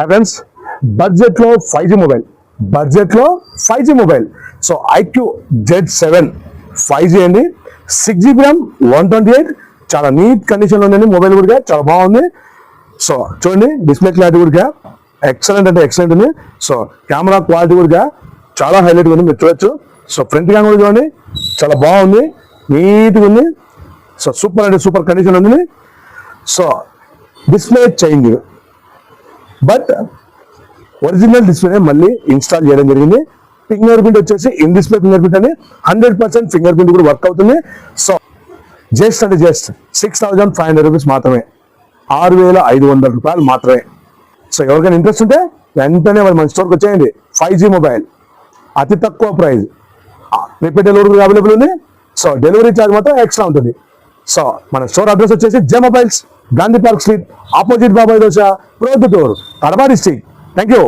Friends బడ్జెట్లో 5G mobile so IQ Z7 5G అండి 6GB RAM 128 చాలా నీట్ కండిషన్లో ఉందండి. మొబైల్ కూడా చాలా బాగుంది. సో చూడండి డిస్ప్లే క్లారిటీ కూడా ఎక్సలెంట్ అంటే ఎక్సలెంట్ ఉంది. సో కెమెరా క్వాలిటీ కూడా చాలా హైలైట్ ఉంది, మీరు చూడొచ్చు. సో ఫ్రంట్ క్యామ్ కూడా చూడండి చాలా బాగుంది, నీట్గా ఉంది. సో సూపర్ అంటే సూపర్ కండిషన్ ఉంది. So display change but original display మళ్ళీ ఇన్స్టాల్ చేయడం జరిగింది. ఫింగర్ ప్రింట్ వచ్చేసి ఇన్ డిస్ప్లే ఫింగర్ ప్రింట్ అని 100% ఫింగర్ ప్రింట్ కూడా వర్క్ అవుతుంది. సో జస్ట్ 6,500 రూపీస్ మాత్రమే, 6,500 రూపాయలు మాత్రమే. సో ఎవరికైనా ఇంట్రెస్ట్ ఉంటే వెంటనే మన స్టోర్కి వచ్చేయండి. 5G మొబైల్ అతి తక్కువ ప్రైస్, రిపీట్ డెలివరీ అవైలబుల్ ఉంది. సో డెలివరీ ఛార్జ్ మాత్రం ఎక్స్ట్రా ఉంటుంది. సో మన స్టోర్ అడ్రస్ వచ్చేసి J mobiles, Gandhi park street, opposite Babai dosa, Proddatur, Kadapa district. Thank you.